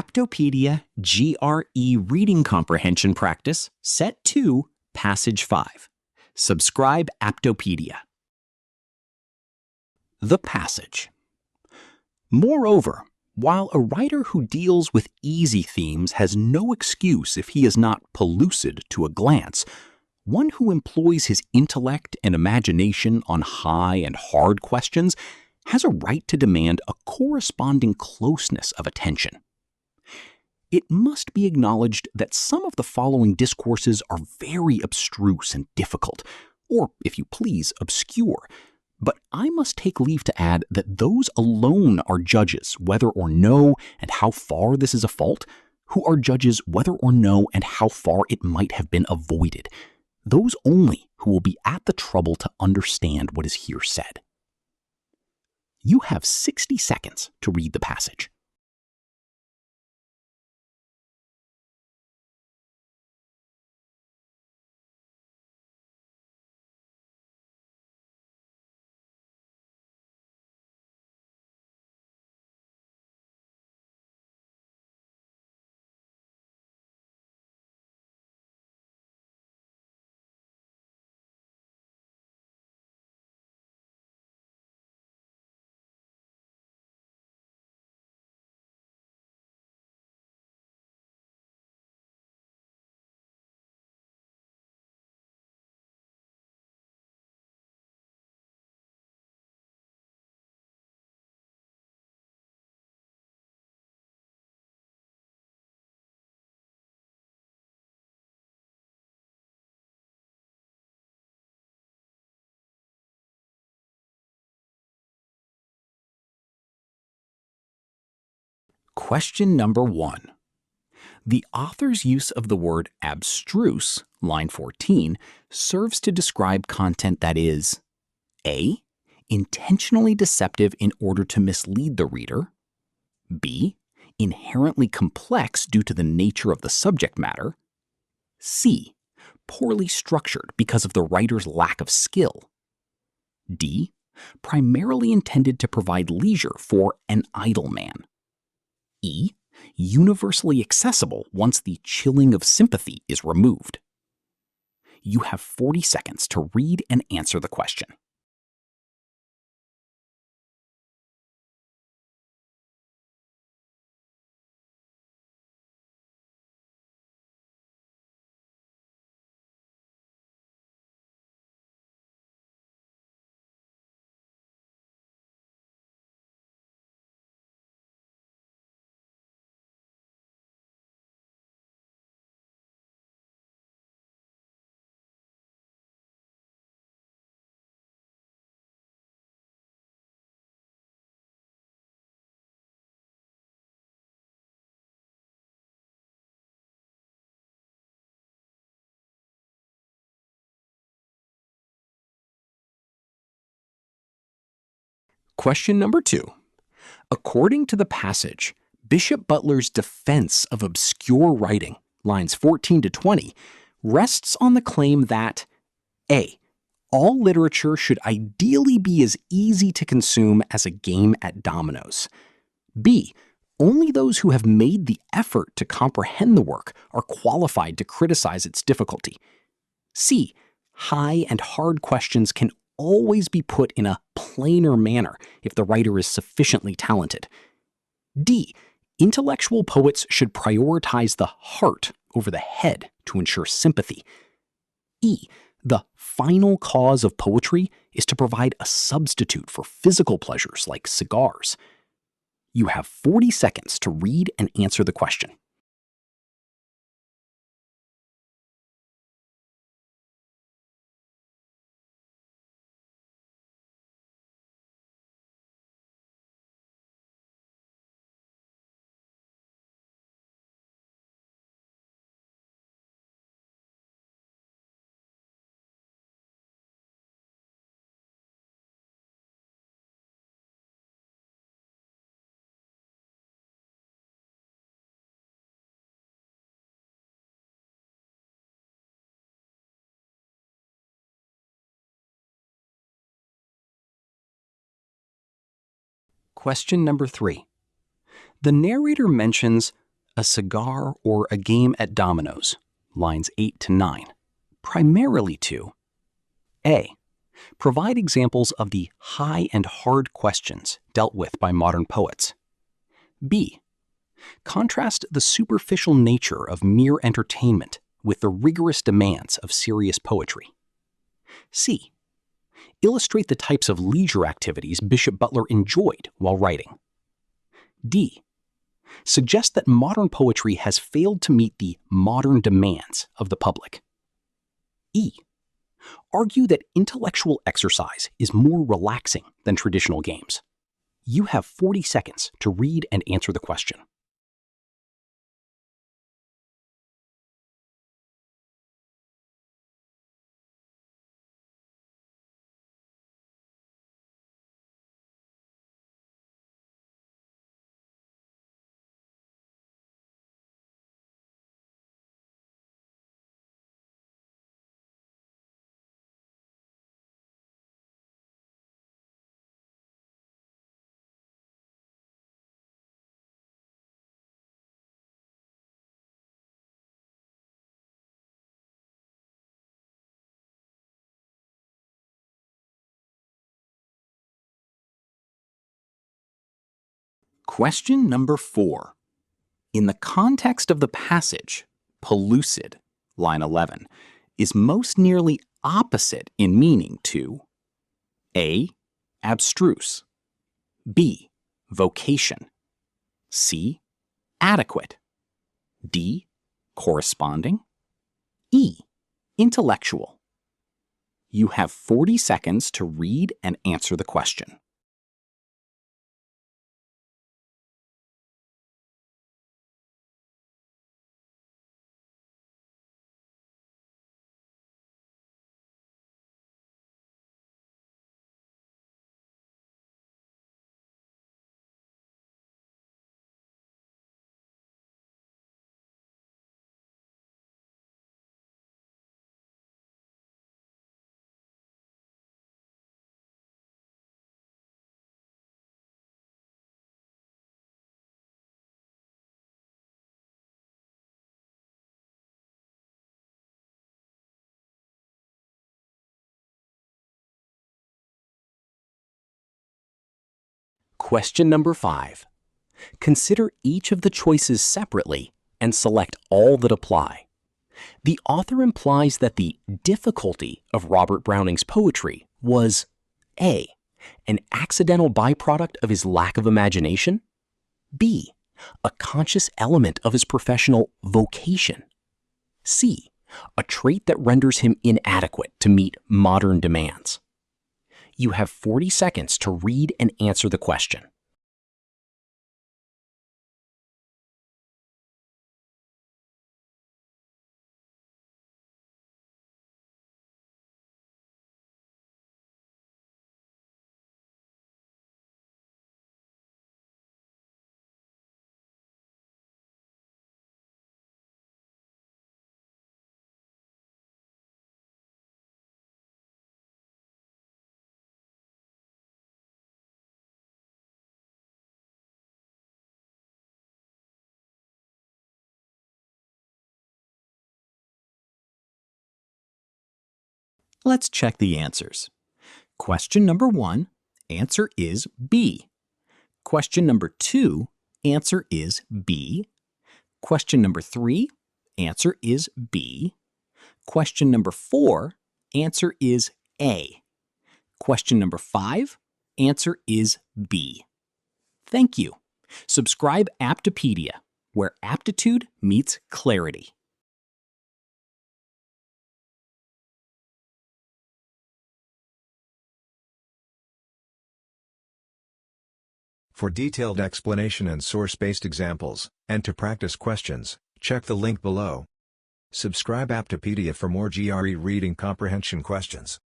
Aptopedia GRE Reading Comprehension Practice, Set 2, Passage 5. Subscribe Aptopedia. The passage. Moreover, while a writer who deals with easy themes has no excuse if he is not pellucid to a glance, one who employs his intellect and imagination on high and hard questions has a right to demand a corresponding closeness of attention. It must be acknowledged that some of the following discourses are very abstruse and difficult, or, if you please, obscure, but I must take leave to add that those alone are judges whether or no and how far this is a fault, who are judges whether or no and how far it might have been avoided, those only who will be at the trouble to understand what is here said. You have 60 seconds to read the passage. Question number 1. The author's use of the word abstruse, line 14, serves to describe content that is A. Intentionally deceptive in order to mislead the reader, B. Inherently complex due to the nature of the subject matter, C. Poorly structured because of the writer's lack of skill, D. Primarily intended to provide leisure for an idle man, E. Universally accessible once the chilling of sympathy is removed. You have 40 seconds to read and answer the question. Question number 2. According to the passage, Bishop Butler's defense of obscure writing, lines 14 to 20, rests on the claim that A. All literature should ideally be as easy to consume as a game at dominoes. B. Only those who have made the effort to comprehend the work are qualified to criticize its difficulty. C. High and hard questions can always be put in a plainer manner if the writer is sufficiently talented. D. Intellectual poets should prioritize the heart over the head to ensure sympathy. E. The final cause of poetry is to provide a substitute for physical pleasures like cigars. You have 40 seconds to read and answer the question. Question number 3. The narrator mentions a cigar, or a game at dominoes, lines 8 to 9, primarily to A. Provide examples of the high and hard questions dealt with by modern poets. B. Contrast the superficial nature of mere entertainment with the rigorous demands of serious poetry. C. Illustrate the types of leisure activities Bishop Butler enjoyed while writing. D. Suggest that modern poetry has failed to meet the modern demands of the public. E. Argue that intellectual exercise is more relaxing than traditional games. You have 40 seconds to read and answer the question. Question number 4. In the context of the passage, pellucid, line 11, is most nearly opposite in meaning to A. Abstruse, B. Vocation, C. Adequate, D. Corresponding, E. Intellectual. You have 40 seconds to read and answer the question. Question number 5. Consider each of the choices separately and select all that apply. The author implies that the difficulty of Robert Browning's poetry was A. An accidental byproduct of his lack of imagination, B. A conscious element of his professional vocation, C. A trait that renders him inadequate to meet modern demands. You have 40 seconds to read and answer the question. Let's check the answers. Question number 1, answer is B. Question number 2, answer is B. Question number 3, answer is B. Question number 4, answer is A. Question number 5, answer is B. Thank you. Subscribe Aptopedia, where aptitude meets clarity. For detailed explanation and source-based examples, and to practice questions, check the link below. Subscribe Aptopedia for more GRE reading comprehension questions.